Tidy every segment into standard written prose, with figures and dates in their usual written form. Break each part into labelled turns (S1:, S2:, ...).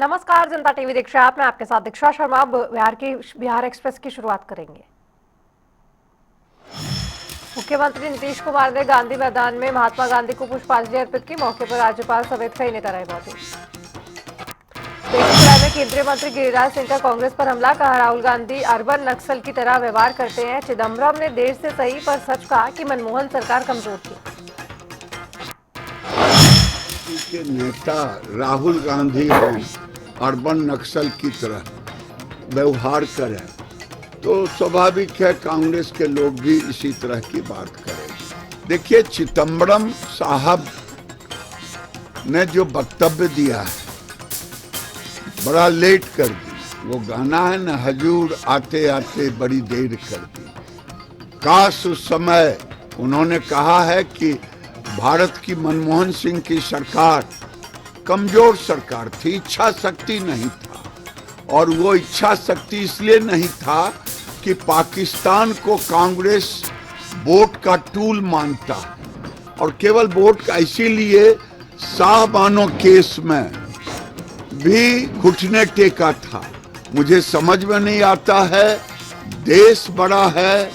S1: नमस्कार, जनता टीवी देख रहे हैं आप। मैं आपके साथ दीक्षा शर्मा। बिहार एक्सप्रेस की शुरुआत करेंगे। मुख्यमंत्री नीतीश कुमार ने गांधी मैदान में महात्मा गांधी को पुष्पांजलि अर्पित की। मौके पर राज्यपाल समेत कई नेता रहे मौजूद। बेगूसराय में केंद्रीय मंत्री गिरिराज सिंह का कांग्रेस पर हमला। कहा, राहुल गांधी अर्बन नक्सल की तरह व्यवहार करते हैं। चिदम्बरम ने देर से सही पर सच कहा कि मनमोहन सरकार कमजोर थी।
S2: के नेता राहुल गांधी हैं अर्बन नक्सल की तरह व्यवहार करें तो स्वाभाविक है कांग्रेस के लोग भी इसी तरह की बात करें। देखिए, चिदम्बरम साहब ने जो वक्तव्य दिया है बड़ा लेट कर दी। वो गाना है ना, हजूर आते आते बड़ी देर कर दी। काश उस समय उन्होंने कहा है कि भारत की मनमोहन सिंह की सरकार कमजोर सरकार थी, इच्छा शक्ति नहीं था। और वो इच्छा शक्ति इसलिए नहीं था कि पाकिस्तान को कांग्रेस वोट का टूल मानता है, और केवल वोट का, इसीलिए शाहबानो केस में भी घुटने टेका था। मुझे समझ में नहीं आता है देश बड़ा है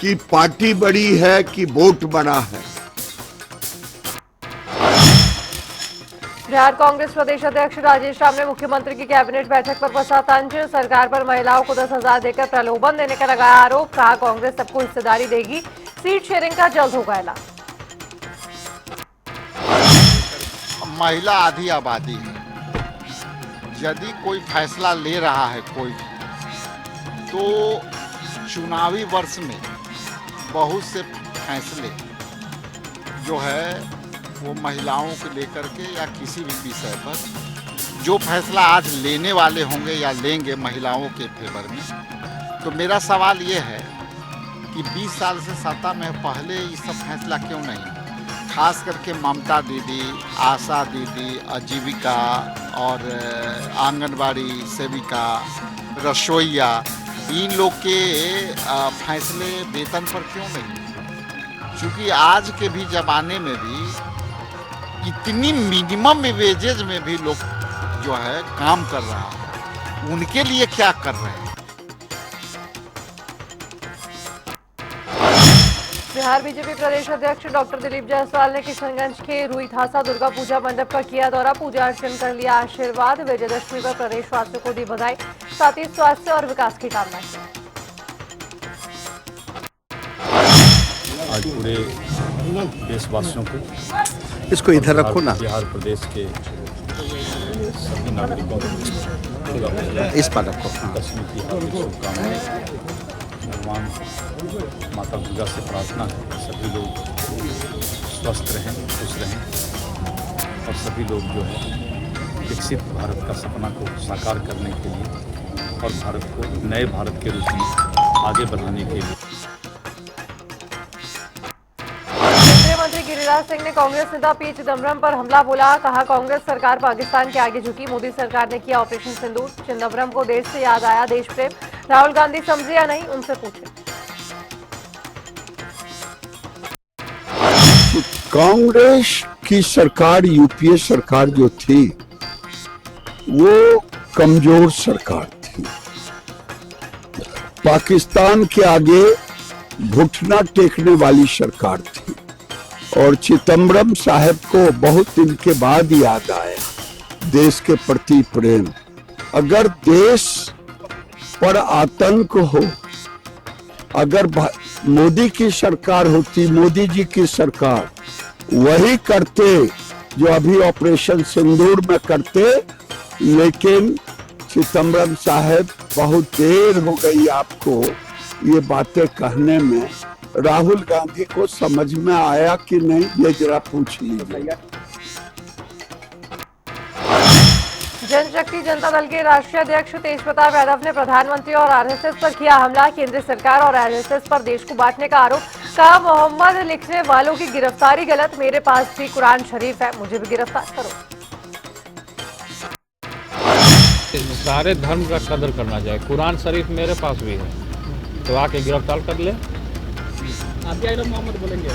S2: कि पार्टी बड़ी है कि वोट बड़ा है।
S1: बिहार कांग्रेस प्रदेश अध्यक्ष राजेश राम ने मुख्यमंत्री की कैबिनेट बैठक पर कसा तंज। सरकार पर महिलाओं को 10,000 देकर प्रलोभन देने का लगाया आरोप। कहा, कांग्रेस सबको हिस्सेदारी देगी। सीट शेयरिंग का जल्द होगा ऐलान।
S3: महिला आधी आबादी है। यदि कोई फैसला ले रहा है कोई, तो चुनावी वर्ष में बहुत से फैसले जो है वो महिलाओं को लेकर के या किसी भी विषय पर जो फैसला आज लेने वाले होंगे या लेंगे महिलाओं के फेवर में, तो मेरा सवाल ये है कि 20 साल से सत्ता में पहले ये सब फैसला क्यों नहीं? खास करके ममता दीदी, आशा दीदी, आजीविका और आंगनबाड़ी सेविका, रसोईया, इन लोग के फैसले वेतन पर क्यों नहीं? क्योंकि आज के भी ज़माने में भी इतनी मिनिमम वेजेज में भी लोग जो है काम कर रहा है, उनके लिए क्या कर रहे हैं?
S1: बिहार बीजेपी प्रदेश अध्यक्ष डॉक्टर दिलीप जायसवाल ने किशनगंज के रुईथासा दुर्गा पूजा मंडप का किया दौरा। पूजा अर्चन कर लिया आशीर्वाद। विजयदशमी पर प्रदेशवासियों को दी बधाई। साथ ही स्वास्थ्य और विकास की कामना की।
S4: आज पूरे देशवासियों को,
S5: इसको इधर रखो ना,
S4: बिहार प्रदेश के सभी नागरिकों को
S5: इस पर रखो।
S4: दशमी की हार्दिक शुभकामनाएं। भगवान माता दुर्गा से प्रार्थना है सभी लोग स्वस्थ रहें, खुश रहें और सभी लोग जो है विकसित भारत का सपना को साकार करने के लिए और भारत को नए भारत के रूप में आगे बढ़ाने के लिए।
S1: मंत्री गिरिराज सिंह ने कांग्रेस नेता पी चिदम्बरम पर हमला बोला। कहा, कांग्रेस सरकार पाकिस्तान के आगे झुकी। मोदी सरकार ने किया ऑपरेशन सिंदूर। चिदम्बरम को देश से याद आया देश प्रेम। राहुल गांधी समझे या नहीं, उनसे पूछे।
S2: कांग्रेस की सरकार, यूपीए सरकार जो थी वो कमजोर सरकार थी। पाकिस्तान के आगे घुटना टेकने वाली सरकार थी। और चिदम्बरम साहब को बहुत दिन के बाद याद आया देश के प्रति प्रेम। अगर देश पर आतंक हो, अगर मोदी की सरकार होती, मोदी जी की सरकार, वही करते जो अभी ऑपरेशन सिंदूर में करते। लेकिन चिदम्बरम साहब, बहुत देर हो गई आपको ये बातें कहने में। राहुल गांधी को समझ में आया कि नहीं, ये जरा पूछ लीजिए।
S1: जनशक्ति जनता दल के राष्ट्रीय अध्यक्ष तेज प्रताप यादव ने प्रधानमंत्री और आरएसएस पर किया हमला। केंद्र सरकार और आरएसएस पर देश को बांटने का आरोप। कहा, मोहम्मद लिखने वालों की गिरफ्तारी गलत। मेरे पास भी कुरान शरीफ है, मुझे भी गिरफ्तार करो।
S6: सारे धर्म का कदर करना चाहिए। कुरान शरीफ मेरे पास भी है, तो आके गिरफ्तार कर ले। आप क्या मोहम्मद बोलेंगे?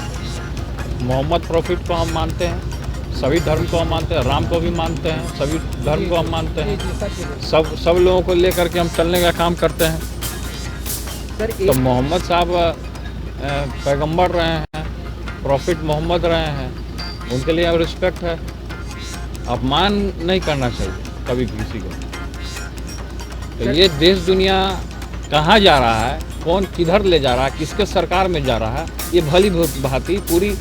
S6: मोहम्मद प्रॉफिट को हम मानते हैं, सभी धर्म को हम मानते हैं, राम को भी मानते हैं, सभी धर्म को हम मानते हैं, सब लोगों को लेकर के हम चलने का काम करते हैं। तो मोहम्मद साहब पैगंबर रहे हैं, प्रॉफिट मोहम्मद रहे हैं, उनके लिए रिस्पेक्ट है। अपमान नहीं करना चाहिए कभी किसी को। तो ये देश दुनिया कहाँ जा रहा है, कौन किधर ले जा रहा है, किसके सरकार में जा रहा है, ये भली भांति पूरी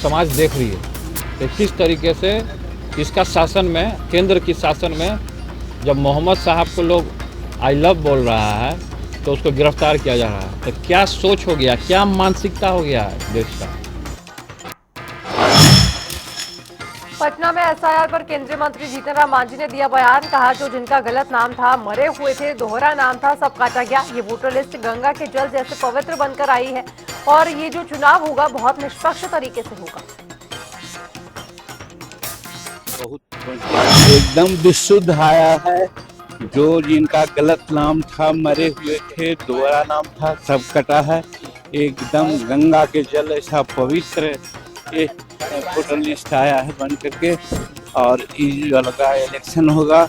S6: समाज देख रही है कि किस तरीके से इसका शासन में, केंद्र की शासन में जब मोहम्मद साहब को लोग आई लव बोल रहा है तो उसको गिरफ्तार किया जा रहा है। तो क्या सोच हो गया, क्या मानसिकता हो गया है देश का।
S1: पटना में एसआईआर पर केंद्रीय मंत्री जीतन राम मांझी ने दिया बयान। कहा जो जिनका गलत नाम था, मरे हुए थे, दोहरा नाम था, सब काटा गया। ये वोटर लिस्ट गंगा के जल जैसे पवित्र बनकर आई है और ये जो चुनाव होगा बहुत निष्पक्ष तरीके से होगा।
S5: एकदम विशुद्ध आया है। जो जिनका गलत नाम था, मरे हुए थे, दोहरा नाम था, सब कटा है। एकदम गंगा के जल ऐसा पवित्र वोटर लिस्ट आया है बन करके। और इस वाला इलेक्शन होगा,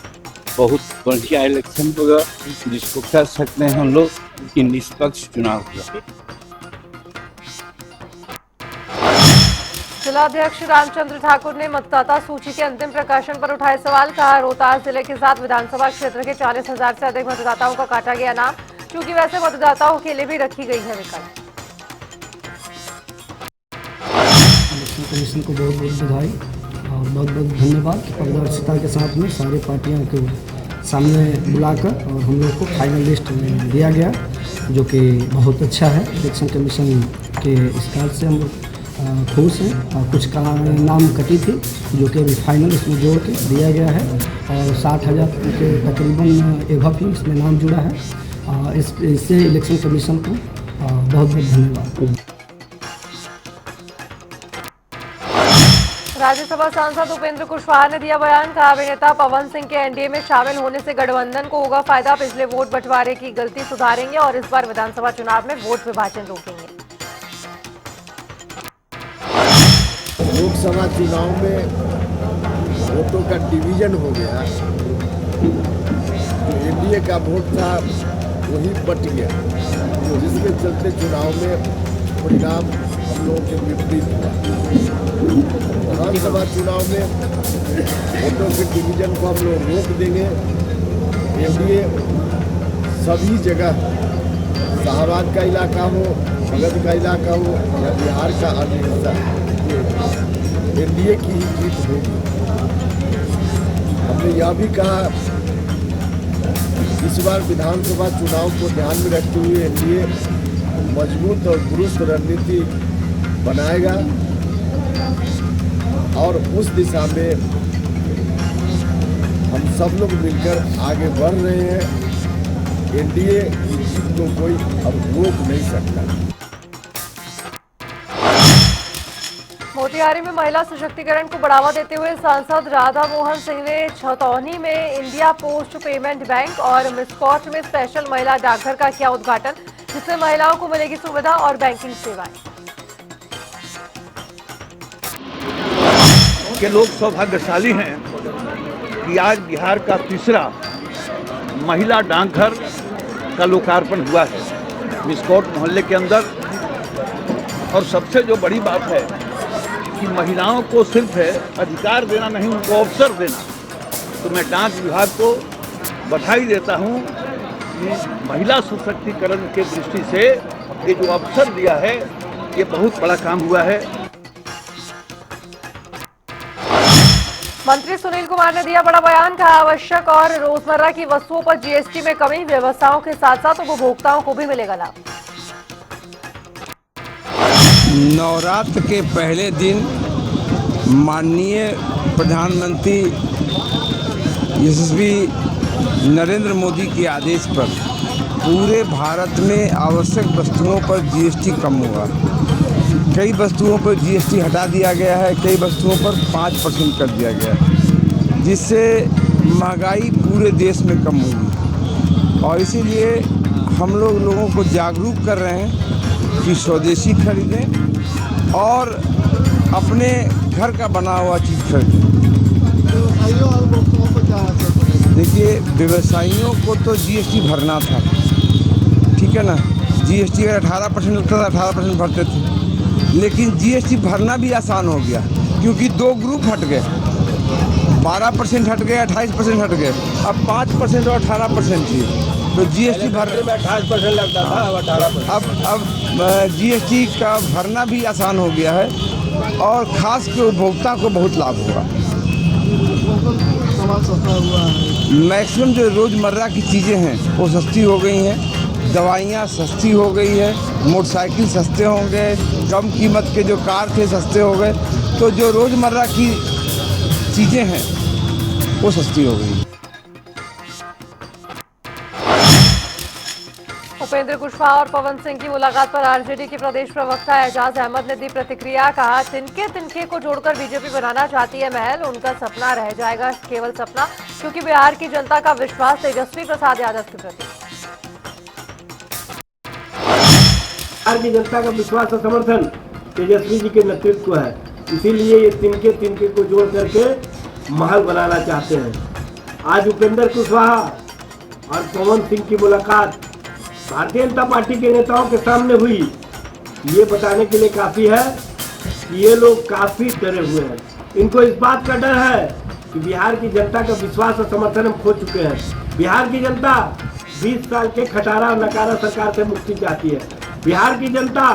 S5: बहुत बढ़िया इलेक्शन होगा, जिसको कह सकते हैं हम लोग कि निष्पक्ष चुनाव होगा।
S1: जिलाध्यक्ष रामचंद्र ठाकुर ने मतदाता सूची के अंतिम प्रकाशन पर उठाए सवाल। कहा रोहतास जिले के 7 विधानसभा क्षेत्र के 40,000 से अधिक मतदाताओं का काटा गया नाम, क्योंकि वैसे मतदाताओं के लिए भी रखी गई है विकल्प।
S7: इलेक्शन कमीशन को बहुत बहुत बधाई और बहुत बहुत धन्यवाद कि पारदर्शिता के साथ में सारे पार्टियों को सामने बुलाकर और हम लोग को फाइनल लिस्ट दिया गया, जो कि बहुत अच्छा है। इलेक्शन कमीशन के इस कार्य से हम लोग खुश हैं। और कुछ का नाम कटी थी जो कि अभी फाइनल इसमें जोड़ के दिया गया है और 60,000 के तकरीबन एवं ही इसमें नाम जुड़ा है। इससे इलेक्शन कमीशन को बहुत बहुत धन्यवाद।
S1: राज्यसभा सांसद उपेंद्र कुशवाहा ने दिया बयान। कहा अभिनेता पवन सिंह के एनडीए में शामिल होने से गठबंधन को होगा फायदा। पिछले वोट बंटवारे की गलती सुधारेंगे और इस बार विधानसभा चुनाव में वोट विभाजन रोकेंगे।
S8: लोकसभा चुनाव में वोटों का डिवीजन हो गया, जो एनडीए का वोट था वही बट गया, जिसके चलते चुनाव में परिणाम हम लोगों के विपरीत हुआ। विधानसभा चुनाव में वोटों के डिवीजन को हम लोग रोक देंगे। एनडीए सभी जगह, शाहबाद का इलाका हो, मगध का इलाका हो या बिहार का अन्य हिस्सा, एनडीए की ही जीत होगी। हमने यह भी कहा इस बार विधानसभा चुनाव को ध्यान में रखते हुए एनडीए मजबूत और दुरुस्त रणनीति बनाएगा और उस दिशा में हम सब लोग मिलकर आगे बढ़ रहे हैं। एनडीए की जीत को कोई अब रोक नहीं सकता।
S1: मोतिहारी में महिला सशक्तिकरण को बढ़ावा देते हुए सांसद राधा मोहन सिंह ने छतौनी में इंडिया पोस्ट पेमेंट बैंक और मिस्कॉट में स्पेशल महिला डाकघर का किया उद्घाटन, जिससे महिलाओं को मिलेगी सुविधा और बैंकिंग सेवाएं।
S9: के लोग सौभाग्यशाली हैं कि आज बिहार का तीसरा महिला डाकघर का लोकार्पण हुआ है मिस्कॉट मोहल्ले के अंदर। और सबसे जो बड़ी बात है कि महिलाओं को सिर्फ अधिकार देना नहीं, उनको अवसर देना। तो मैं डाक विभाग को बधाई देता हूं कि महिला सशक्तिकरण के दृष्टि से ये जो अवसर दिया है ये बहुत बड़ा काम हुआ है।
S1: मंत्री सुनील कुमार ने दिया बड़ा बयान। कहा आवश्यक और रोजमर्रा की वस्तुओं पर जीएसटी में कमी, व्यवसायों के साथ साथ उपभोक्ताओं को भी मिलेगा लाभ।
S10: नवरात्र के पहले दिन माननीय प्रधानमंत्री यशस्वी नरेंद्र मोदी के आदेश पर पूरे भारत में आवश्यक वस्तुओं पर जीएसटी कम होगा। कई वस्तुओं पर जीएसटी हटा दिया गया है, कई वस्तुओं पर 5% कर दिया गया है, जिससे महंगाई पूरे देश में कम होगी। और इसीलिए हम लोगों को जागरूक कर रहे हैं कि स्वदेशी खरीदें और अपने घर का बना हुआ चीज़ अवसर की। देखिए, व्यवसायियों को तो जीएसटी भरना था, ठीक है ना। जीएसटी अगर 18% लगता था, 18% भरते थे, लेकिन जीएसटी भरना भी आसान हो गया क्योंकि दो ग्रुप हट गए, 12% हट गए, 28% हट गए, अब 5% और 18% थी। तो जीएसटी भरने में 28% लगता था, अब जीएसटी का भरना भी आसान हो गया है और खास के उपभोक्ता को बहुत लाभ होगा। मैक्सिमम जो रोज़मर्रा की चीज़ें हैं वो सस्ती हो गई हैं, दवाइयाँ सस्ती हो गई है, मोटरसाइकिल सस्ते हो गए, कम कीमत के जो कार थे सस्ते हो गए, तो जो रोज़मर्रा की चीज़ें हैं वो सस्ती हो गई।
S1: उपेंद्र कुशवाहा और पवन सिंह की मुलाकात पर आरजेडी के प्रदेश प्रवक्ता एजाज अहमद ने दी प्रतिक्रिया। कहा, तिनके तिनके को जोड़कर बीजेपी बनाना चाहती है महल, उनका सपना रह जाएगा केवल सपना, क्योंकि बिहार की जनता का विश्वास तेजस्वी प्रसाद यादव के प्रति।
S8: बिहार की जनता का विश्वास और समर्थन तेजस्वी जी के नेतृत्व को है, इसीलिए ये तिनके तिनके को जोड़ करके महल बनाना चाहते हैं। आज उपेंद्र कुशवाहा और पवन सिंह की मुलाकात भारतीय जनता पार्टी के नेताओं के सामने हुई, ये बताने के लिए काफी है कि ये लोग काफी डरे हुए हैं। इनको इस बात का डर है कि बिहार की जनता का विश्वास और समर्थन हम खो चुके हैं। बिहार की जनता 20 साल के खटारा और नकारा सरकार से मुक्ति चाहती है। बिहार की जनता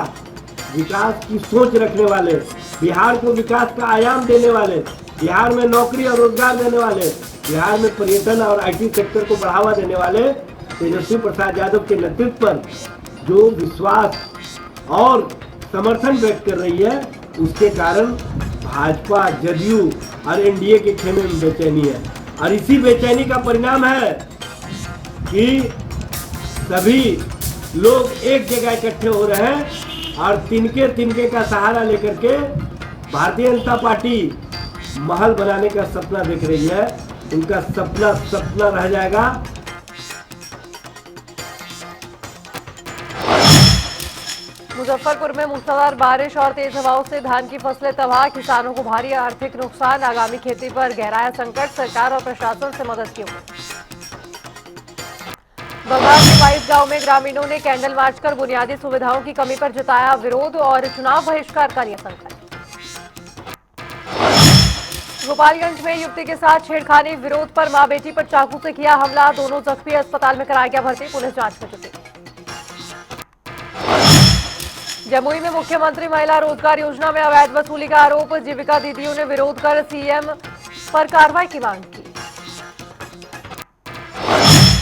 S8: विकास की सोच रखने वाले, बिहार को विकास का आयाम देने वाले, बिहार में नौकरी और रोजगार देने वाले, बिहार में पर्यटन और आईटी सेक्टर को बढ़ावा देने वाले तेजस्वी प्रसाद यादव के नेतृत्व पर जो विश्वास और समर्थन व्यक्त कर रही है, उसके कारण भाजपा, जदयू और एनडीए के खेमे में बेचैनी है। और इसी बेचैनी का परिणाम है कि सभी लोग एक जगह इकट्ठे हो रहे हैं और तिनके तिनके का सहारा लेकर के भारतीय जनता पार्टी महल बनाने का सपना देख रही है। उनका सपना सपना रह जाएगा।
S1: मुजफ्फरपुर में मूसलाधार बारिश और तेज हवाओं से धान की फसलें तबाह, किसानों को भारी आर्थिक नुकसान, आगामी खेती पर गहराया संकट, सरकार और प्रशासन से मदद की उम्मीद। बंगाल के 22 गांव में ग्रामीणों ने कैंडल मार्च कर बुनियादी सुविधाओं की कमी पर जताया विरोध और चुनाव बहिष्कार का लिया संकल्प। गोपालगंज में युवती के साथ छेड़खानी, विरोध पर मां बेटी पर चाकू से किया हमला, दोनों जख्मी, अस्पताल में कराया गया भर्ती, पुलिस जांच में जुटी। जमुई में मुख्यमंत्री महिला रोजगार योजना में अवैध वसूली का आरोप, जीविका दीदियों ने विरोध कर सीएम पर कार्रवाई की मांग की।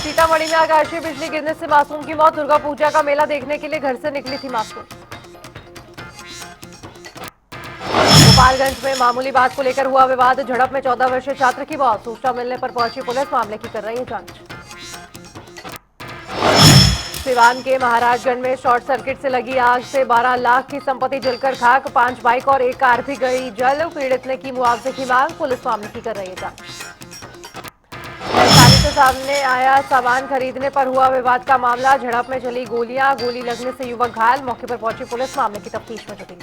S1: सीतामढ़ी में आकाशीय बिजली गिरने से मासूम की मौत, दुर्गा पूजा का मेला देखने के लिए घर से निकली थी मासूम। गोपालगंज में मामूली बात को लेकर हुआ विवाद, झड़प में 14 वर्षीय छात्र की मौत, सूचना मिलने पर पहुंची पुलिस, मामले की कर रही है जांच। सिवान के महाराजगंज में शॉर्ट सर्किट से लगी आग से 12 लाख की संपत्ति जलकर खाक, 5 बाइक और 1 कार भी गई जल, पीड़ित ने की मुआवजे की मांग, पुलिस मामले की कर रही है जांच। वैशाली से सामने आया सामान खरीदने पर हुआ विवाद का मामला, झड़प में चली गोलियां, गोली लगने से युवक घायल, मौके पर पहुंची पुलिस, मामले की तफ्तीश में जुटी।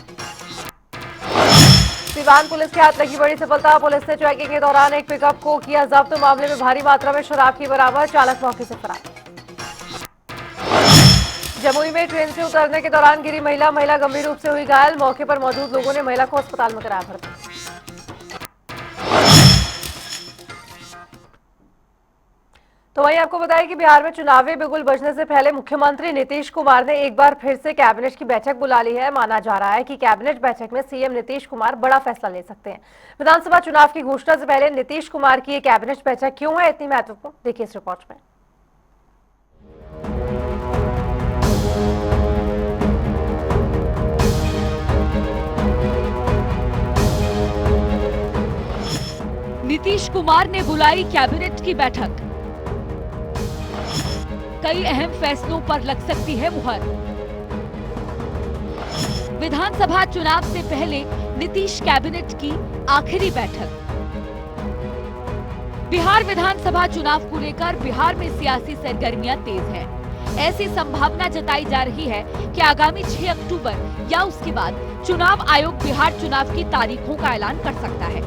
S1: सिवान पुलिस के हाथ लगी बड़ी सफलता, पुलिस ने चेकिंग के दौरान एक पिकअप को किया जब्त, मामले में भारी मात्रा में शराब की बरामद, चालक मौके से फरार। जमुई में ट्रेन से उतरने के दौरान गिरी महिला गंभीर रूप से हुई घायल, मौके पर मौजूद लोगों ने महिला को अस्पताल में कराया भर्ती। तो वहीं आपको बताया कि बिहार में चुनावी बिगुल बजने से पहले मुख्यमंत्री नीतीश कुमार ने एक बार फिर से कैबिनेट की बैठक बुला ली है। माना जा रहा है कि कैबिनेट बैठक में सीएम नीतीश कुमार बड़ा फैसला ले सकते हैं। विधानसभा चुनाव की घोषणा से पहले नीतीश कुमार की ये कैबिनेट बैठक क्यों है इतनी महत्वपूर्ण, देखिए इस रिपोर्ट में।
S11: नीतीश कुमार ने बुलाई कैबिनेट की बैठक, कई अहम फैसलों पर लग सकती है मुहर। विधानसभा चुनाव से पहले नीतीश कैबिनेट की आखिरी बैठक। बिहार विधानसभा चुनाव को लेकर बिहार में सियासी सरगर्मियां तेज हैं। ऐसी संभावना जताई जा रही है कि आगामी 6 अक्टूबर या उसके बाद चुनाव आयोग बिहार चुनाव की तारीखों का ऐलान कर सकता है।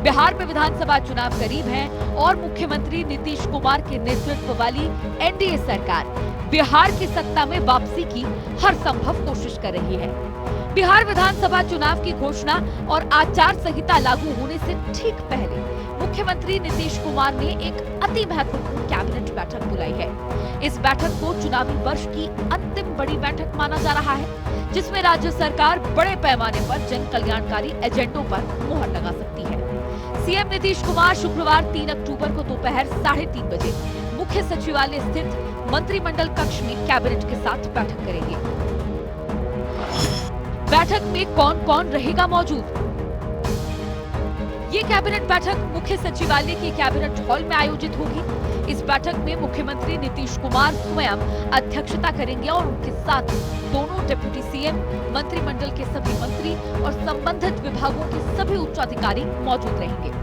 S11: बिहार में विधानसभा चुनाव करीब हैं और मुख्यमंत्री नीतीश कुमार के नेतृत्व वाली एनडीए सरकार बिहार की सत्ता में वापसी की हर संभव कोशिश कर रही है। बिहार विधानसभा चुनाव की घोषणा और आचार संहिता लागू होने से ठीक पहले मुख्यमंत्री नीतीश कुमार ने एक अति महत्वपूर्ण कैबिनेट बैठक बुलाई है। इस बैठक को चुनावी वर्ष की अंतिम बड़ी बैठक माना जा रहा है, जिसमें राज्य सरकार बड़े पैमाने पर जन कल्याणकारी एजेंडों पर मुहर लगा सकती है। सीएम नीतीश कुमार शुक्रवार 3 अक्टूबर को दोपहर 3:30 बजे मुख्य सचिवालय स्थित मंत्रिमंडल कक्ष में कैबिनेट के साथ बैठक करेंगे। बैठक में कौन कौन रहेगा मौजूद? ये कैबिनेट बैठक मुख्य सचिवालय के कैबिनेट हॉल में आयोजित होगी। इस बैठक में मुख्यमंत्री नीतीश कुमार स्वयं अध्यक्षता करेंगे और उनके साथ दोनों डिप्टी सीएम, मंत्रिमंडल के सभी मंत्री और संबंधित विभागों के सभी उच्च अधिकारी मौजूद रहेंगे।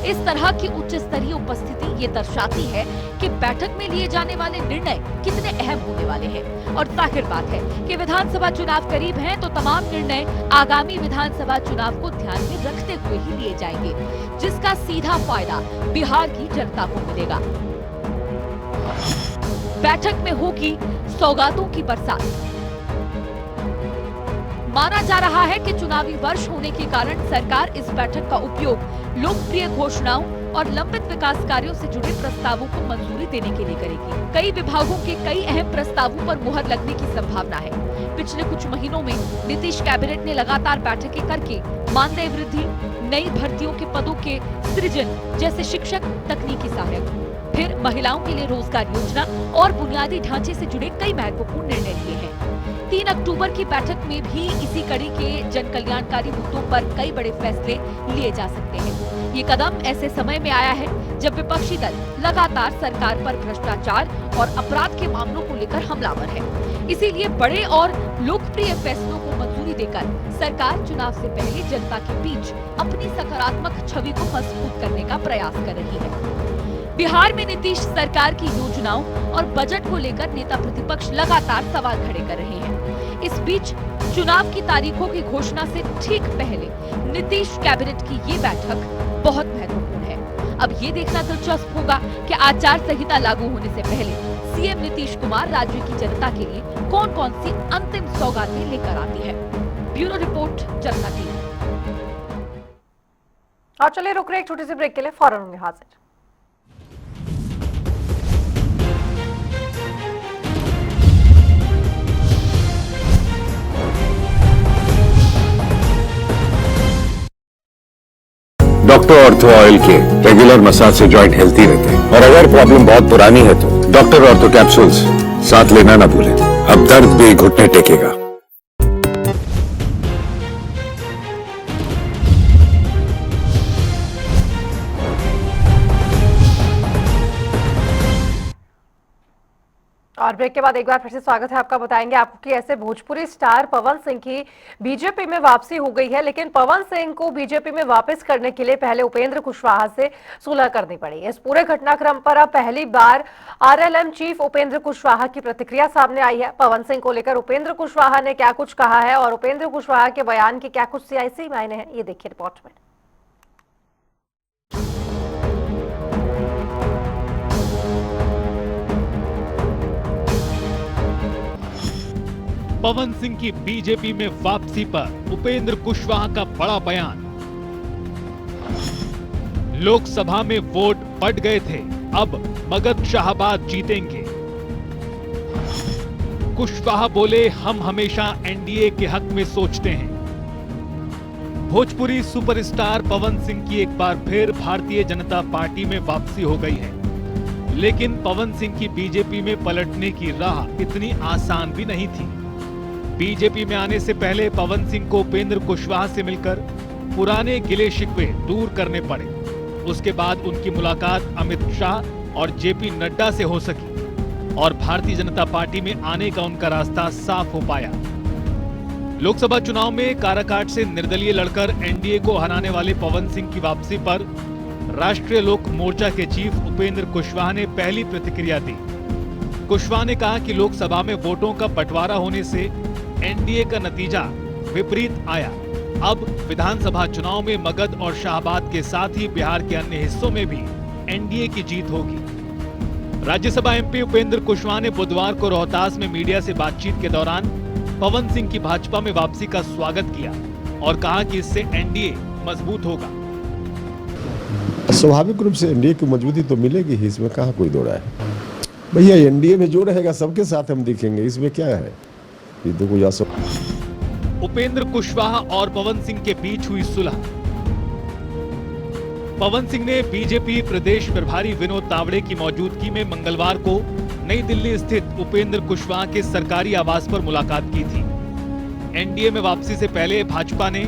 S11: इस तरह की उच्च स्तरीय उपस्थिति ये दर्शाती है कि बैठक में लिए जाने वाले निर्णय कितने अहम होने वाले हैं और जाहिर बात है कि विधानसभा चुनाव करीब हैं तो तमाम निर्णय आगामी विधानसभा चुनाव को ध्यान में रखते हुए ही लिए जाएंगे, जिसका सीधा फायदा बिहार की जनता को मिलेगा। बैठक में होगी सौगातों की बरसात। माना जा रहा है कि चुनावी वर्ष होने के कारण सरकार इस बैठक का उपयोग लोकप्रिय घोषणाओं और लंबित विकास कार्यों से जुड़े प्रस्तावों को मंजूरी देने के लिए करेगी। कई विभागों के कई अहम प्रस्तावों पर मुहर लगने की संभावना है। पिछले कुछ महीनों में नीतीश कैबिनेट ने लगातार बैठकें करके मानदेय वृद्धि, नई भर्तियों के पदों के सृजन जैसे शिक्षक, तकनीकी सहायक, फिर महिलाओं के लिए रोजगार योजना और बुनियादी ढांचे से जुड़े कई महत्वपूर्ण निर्णय लिए हैं। 3 अक्टूबर की बैठक में भी इसी कड़ी के जन कल्याणकारी मुद्दों पर कई बड़े फैसले लिए जा सकते हैं। ये कदम ऐसे समय में आया है जब विपक्षी दल लगातार सरकार पर भ्रष्टाचार और अपराध के मामलों को लेकर हमलावर है। इसीलिए बड़े और लोकप्रिय फैसलों को मंजूरी देकर सरकार चुनाव से पहले जनता के बीच अपनी सकारात्मक छवि को मजबूत करने का प्रयास कर रही है। बिहार में नीतीश सरकार की योजनाओं और बजट को लेकर नेता प्रतिपक्ष लगातार सवाल खड़े कर रहे हैं। इस बीच चुनाव की तारीखों की घोषणा से ठीक पहले नीतीश कैबिनेट की ये बैठक बहुत महत्वपूर्ण है। अब ये देखना दिलचस्प होगा कि आचार संहिता लागू होने से पहले सीएम नीतीश कुमार राज्य की जनता के लिए कौन कौन सी अंतिम सौगातें लेकर आती है। ब्यूरो रिपोर्ट, जनता टीवी।
S1: और चलिए रुक रहे एक छोटी सी ब्रेक के लिए, फौरन होंगे हाजिर।
S12: डॉक्टर ऑर्थो ऑयल के रेगुलर मसाज से जॉइंट हेल्थी रहते हैं और अगर प्रॉब्लम बहुत पुरानी है तो डॉक्टर ऑर्थो कैप्सूल्स साथ लेना ना भूलें। अब दर्द भी घुटने टेकेगा।
S1: और ब्रेक के बाद एक बार फिर से स्वागत है आपका। बताएंगे आपको कि ऐसे भोजपुरी स्टार पवन सिंह की बीजेपी में वापसी हो गई है, लेकिन पवन सिंह को बीजेपी में वापस करने के लिए पहले उपेंद्र कुशवाहा से सुलह करनी पड़ी। इस पूरे घटनाक्रम पर अब पहली बार आरएलएम चीफ उपेंद्र कुशवाहा की प्रतिक्रिया सामने आई है। पवन सिंह को लेकर उपेंद्र कुशवाहा ने क्या कुछ कहा है और उपेंद्र कुशवाहा के बयान के क्या कुछ सियासी मायने हैं, ये देखिए रिपोर्ट में।
S13: पवन सिंह की बीजेपी में वापसी पर उपेंद्र कुशवाहा का बड़ा बयान। लोकसभा में वोट बढ़ गए थे, अब मगध शाहबाद जीतेंगे। कुशवाहा बोले, हम हमेशा एनडीए के हक में सोचते हैं। भोजपुरी सुपरस्टार पवन सिंह की एक बार फिर भारतीय जनता पार्टी में वापसी हो गई है, लेकिन पवन सिंह की बीजेपी में पलटने की राह इतनी आसान भी नहीं थी। बीजेपी में आने से पहले पवन सिंह को उपेंद्र कुशवाहा से मिलकर पुराने गिले शिकवे दूर करने पड़े। उसके बाद उनकी मुलाकात अमित शाह और जेपी नड्डा से हो सकी और भारतीय जनता पार्टी में आने का उनका रास्ता साफ हो पाया। लोकसभा चुनाव में काराकाट से निर्दलीय लड़कर एनडीए को हराने वाले पवन सिंह की वापसी पर राष्ट्रीय लोक मोर्चा के चीफ उपेंद्र कुशवाहा ने पहली प्रतिक्रिया दी। कुशवाहा ने कहा कि लोकसभा में वोटों का बंटवारा होने से एनडीए का नतीजा विपरीत आया। अब विधानसभा चुनाव में मगध और शाहबाद के साथ ही बिहार के अन्य हिस्सों में भी एनडीए की जीत होगी। राज्यसभा एमपी उपेंद्र कुशवाहा ने बुधवार को रोहतास में मीडिया से बातचीत के दौरान पवन सिंह की भाजपा में वापसी का स्वागत किया और कहा कि इससे एनडीए मजबूत होगा।
S8: स्वाभाविक रूप से एनडीए की मजबूती तो मिलेगी ही, इसमें कहाँ कोई दो राय है। भैया एनडीए में जो रहेगा सबके साथ हम दिखेंगे, इसमें क्या है, ये तो कोई
S13: उपेंद्र कुशवाहा और पवन सिंह के बीच हुई सुलह। पवन सिंह ने बीजेपी प्रदेश प्रभारी विनोद तावड़े की मौजूदगी में मंगलवार को नई दिल्ली स्थित उपेंद्र कुशवाहा के सरकारी आवास पर मुलाकात की थी। एनडीए में वापसी से पहले भाजपा ने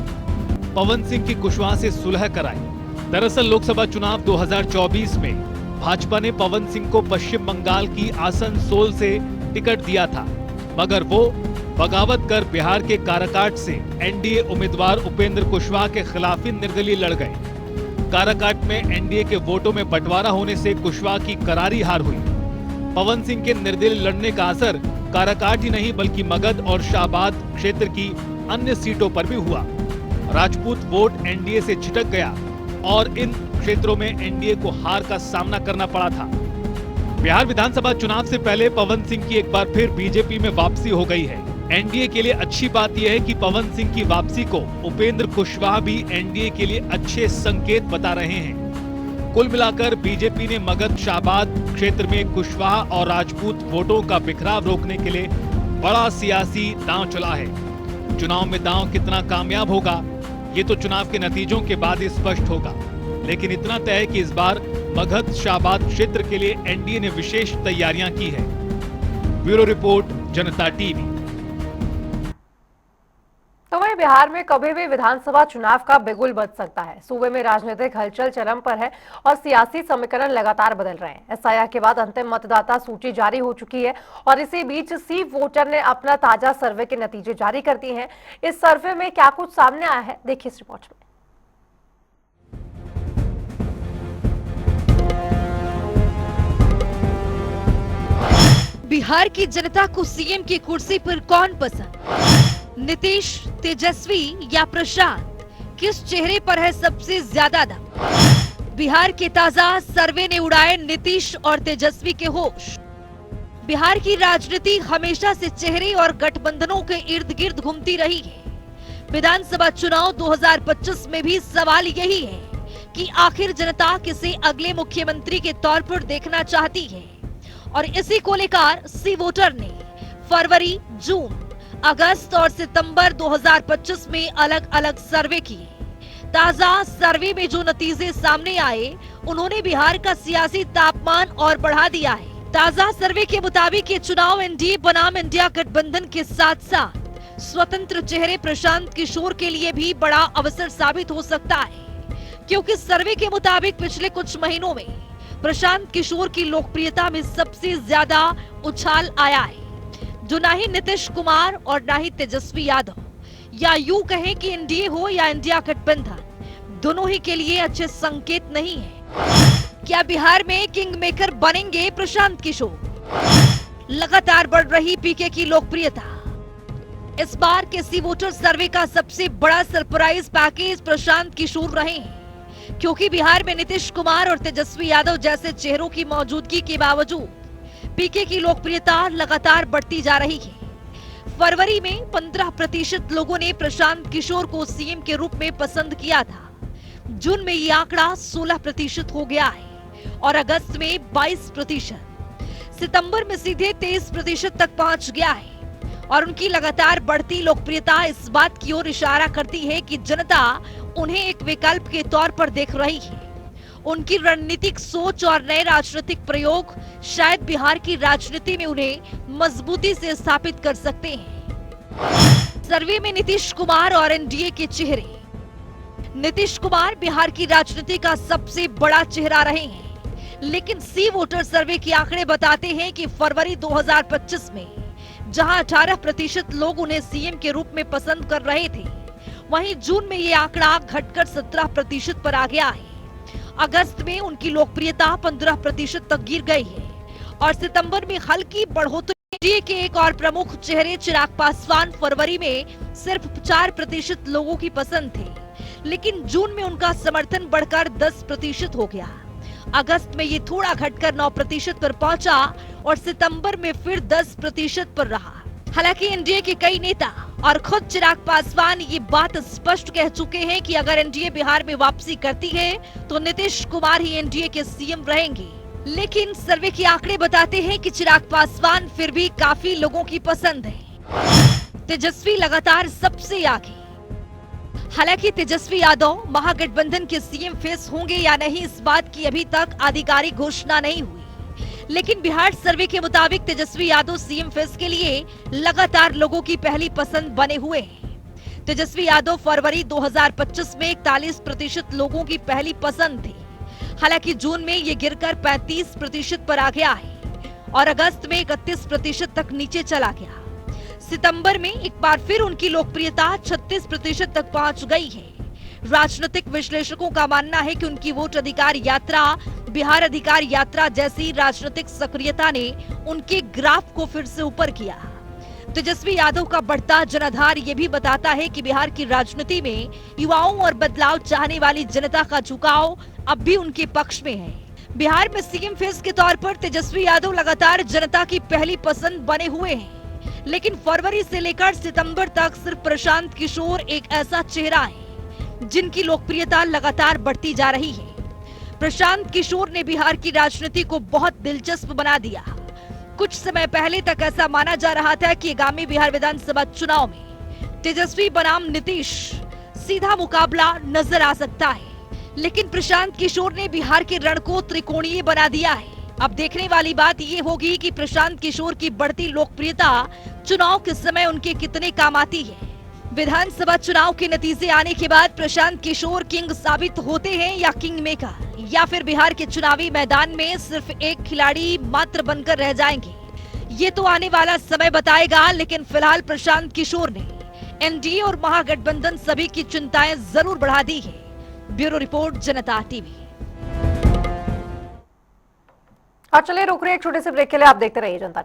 S13: पवन सिंह की कुशवाहा से सुलह कराई। दरअसल लोकसभा चुनाव 2024 में भाजपा ने पवन सिंह को पश्चिम बंगाल की आसनसोल से टिकट दिया था, मगर वो बगावत कर बिहार के काराकाट से एनडीए उम्मीदवार उपेंद्र कुशवाहा के खिलाफ ही निर्दलीय लड़ गए। काराकाट में एनडीए के वोटों में बंटवारा होने से कुशवाहा की करारी हार हुई। पवन सिंह के निर्दलीय लड़ने का असर काराकाट ही नहीं बल्कि मगध और शाहबाद क्षेत्र की अन्य सीटों पर भी हुआ। राजपूत वोट एनडीए से छिटक गया और इन क्षेत्रों में एनडीए को हार का सामना करना पड़ा था। बिहार विधानसभा चुनाव से पहले पवन सिंह की एक बार फिर बीजेपी में वापसी हो गई है। एनडीए के लिए अच्छी बात यह है कि पवन सिंह की वापसी को उपेंद्र कुशवाहा भी एनडीए के लिए अच्छे संकेत बता रहे हैं। कुल मिलाकर बीजेपी ने मगध शाहबाद क्षेत्र में कुशवाहा और राजपूत वोटों का बिखराव रोकने के लिए बड़ा सियासी दांव चला है। चुनाव में दांव कितना कामयाब होगा ये तो चुनाव के नतीजों के बाद ही स्पष्ट होगा, लेकिन इतना तय है कि इस बार मगध शाहबाद क्षेत्र के लिए एनडीए ने विशेष तैयारियां की है। ब्यूरो रिपोर्ट, जनता टीवी।
S1: तो वहीं बिहार में कभी भी विधानसभा चुनाव का बिगुल बज सकता है। सूबे में राजनीतिक हलचल चरम पर है और सियासी समीकरण लगातार बदल रहे हैं। एसआईआर के बाद अंतिम मतदाता सूची जारी हो चुकी है और इसी बीच सी वोटर ने अपना ताजा सर्वे के नतीजे जारी कर दिए हैं। इस सर्वे में क्या कुछ सामने आया है, देखिए इस रिपोर्ट में।
S11: बिहार की जनता को सीएम की कुर्सी पर कौन पसंद? नीतीश, तेजस्वी या प्रशांत? किस चेहरे पर है सबसे ज्यादा दम? बिहार के ताजा सर्वे ने उड़ाए नीतीश और तेजस्वी के होश। बिहार की राजनीति हमेशा से चेहरे और गठबंधनों के इर्द गिर्द घूमती रही है। विधानसभा चुनाव 2025 में भी सवाल यही है कि आखिर जनता किसे अगले मुख्यमंत्री के तौर पर देखना चाहती है, और इसी को लेकर सी वोटर ने फरवरी, जून, अगस्त और सितंबर 2025 में अलग अलग सर्वे किए। ताजा सर्वे में जो नतीजे सामने आए उन्होंने बिहार का सियासी तापमान और बढ़ा दिया है। ताजा सर्वे के मुताबिक ये चुनाव एनडीए बनाम इंडिया गठबंधन के साथ साथ स्वतंत्र चेहरे प्रशांत किशोर के लिए भी बड़ा अवसर साबित हो सकता है, क्योंकि सर्वे के मुताबिक पिछले कुछ महीनों में प्रशांत किशोर की लोकप्रियता में सबसे ज्यादा उछाल आया है, जो ना ही नीतीश कुमार और ना ही तेजस्वी यादव, या यूं कहें कि एनडीए हो या इंडिया गठबंधन, दोनों ही के लिए अच्छे संकेत नहीं है। क्या बिहार में किंग मेकर बनेंगे प्रशांत किशोर? लगातार बढ़ रही पीके की लोकप्रियता। इस बार के सी वोटर सर्वे का सबसे बड़ा सरप्राइज पैकेज प्रशांत किशोर रहे हैं, क्योंकि बिहार में नीतीश कुमार और तेजस्वी यादव जैसे चेहरों की मौजूदगी के बावजूद पीके की लोकप्रियता लगातार बढ़ती जा रही है। फरवरी में 15% लोगों ने प्रशांत किशोर को सीएम के रूप में पसंद किया था। जून में ये आंकड़ा 16% हो गया है और अगस्त में 22%। सितंबर में सीधे 23% तक पहुंच गया है और उनकी लगातार बढ़ती लोकप्रियता इस बात की ओर इशारा करती है कि जनता उन्हें एक विकल्प के तौर पर देख रही है। उनकी रणनीतिक सोच और नए राजनीतिक प्रयोग शायद बिहार की राजनीति में उन्हें मजबूती से स्थापित कर सकते हैं। सर्वे में नीतीश कुमार और एनडीए के चेहरे। नीतीश कुमार बिहार की राजनीति का सबसे बड़ा चेहरा रहे हैं, लेकिन सी वोटर सर्वे के आंकड़े बताते हैं कि फरवरी 2025 में जहां 18% लोग उन्हें सीएम के रूप में पसंद कर रहे थे, वहीं जून में ये आंकड़ा घटकर 17% पर आ गया है। अगस्त में उनकी लोकप्रियता 15% तक गिर गई है और सितंबर में हल्की बढ़ोतरी। एनडीए के एक और प्रमुख चेहरे चिराग पासवान फरवरी में सिर्फ 4% लोगों की पसंद थे, लेकिन जून में उनका समर्थन बढ़कर 10% हो गया। अगस्त में ये थोड़ा घटकर 9% पर पहुंचा और सितंबर में फिर 10% पर रहा। हालांकि एनडीए के कई नेता और खुद चिराग पासवान ये बात स्पष्ट कह चुके हैं कि अगर एनडीए बिहार में वापसी करती है तो नीतीश कुमार ही एनडीए के सीएम रहेंगे। लेकिन सर्वे के आंकड़े बताते हैं कि चिराग पासवान फिर भी काफी लोगों की पसंद है। तेजस्वी लगातार सबसे आगे। हालांकि तेजस्वी यादव महागठबंधन के सीएम फेस होंगे या नहीं, इस बात की अभी तक आधिकारिक घोषणा नहीं हुई, लेकिन बिहार सर्वे के मुताबिक तेजस्वी यादव सीएम फेस के लिए लगातार लोगों की पहली पसंद बने हुए हैं। तेजस्वी यादव फरवरी 2025 में 41% लोगों की पहली पसंद थे। हालांकि जून में ये गिरकर 35% पर आ गया है और अगस्त में 31% तक नीचे चला गया। सितंबर में एक बार फिर उनकी लोकप्रियता 36% तक पहुंच गई है। राजनीतिक विश्लेषकों का मानना है कि उनकी वोट अधिकार यात्रा, बिहार अधिकार यात्रा जैसी राजनीतिक सक्रियता ने उनके ग्राफ को फिर से ऊपर किया। तेजस्वी यादव का बढ़ता जनाधार ये भी बताता है कि बिहार की राजनीति में युवाओं और बदलाव चाहने वाली जनता का झुकाव अब भी उनके पक्ष में है। बिहार में सीएम फेस के तौर पर तेजस्वी यादव लगातार जनता की पहली पसंद बने हुए हैं, लेकिन फरवरी से लेकर सितंबर तक सिर्फ प्रशांत किशोर एक ऐसा चेहरा है जिनकी लोकप्रियता लगातार बढ़ती जा रही है। प्रशांत किशोर ने बिहार की राजनीति को बहुत दिलचस्प बना दिया। कुछ समय पहले तक ऐसा माना जा रहा था कि आगामी बिहार विधानसभा चुनाव में तेजस्वी बनाम नीतीश सीधा मुकाबला नजर आ सकता है, लेकिन प्रशांत किशोर ने बिहार के रण को त्रिकोणीय बना दिया है। अब देखने वाली बात ये होगी कि प्रशांत किशोर की बढ़ती लोकप्रियता चुनाव के समय उनके कितने काम आती है। विधानसभा चुनाव के नतीजे आने के बाद प्रशांत किशोर किंग साबित होते हैं या किंग मेकर, या फिर बिहार के चुनावी मैदान में सिर्फ एक खिलाड़ी मात्र बनकर रह जाएंगे, ये तो आने वाला समय बताएगा। लेकिन फिलहाल प्रशांत किशोर ने एनडीए और महागठबंधन सभी की चिंताएं जरूर बढ़ा दी है। ब्यूरो रिपोर्ट, जनता टीवी।
S1: और चलिए रुक रहे एक छोटे से ब्रेक के लिए, आप देखते रहिए जनता।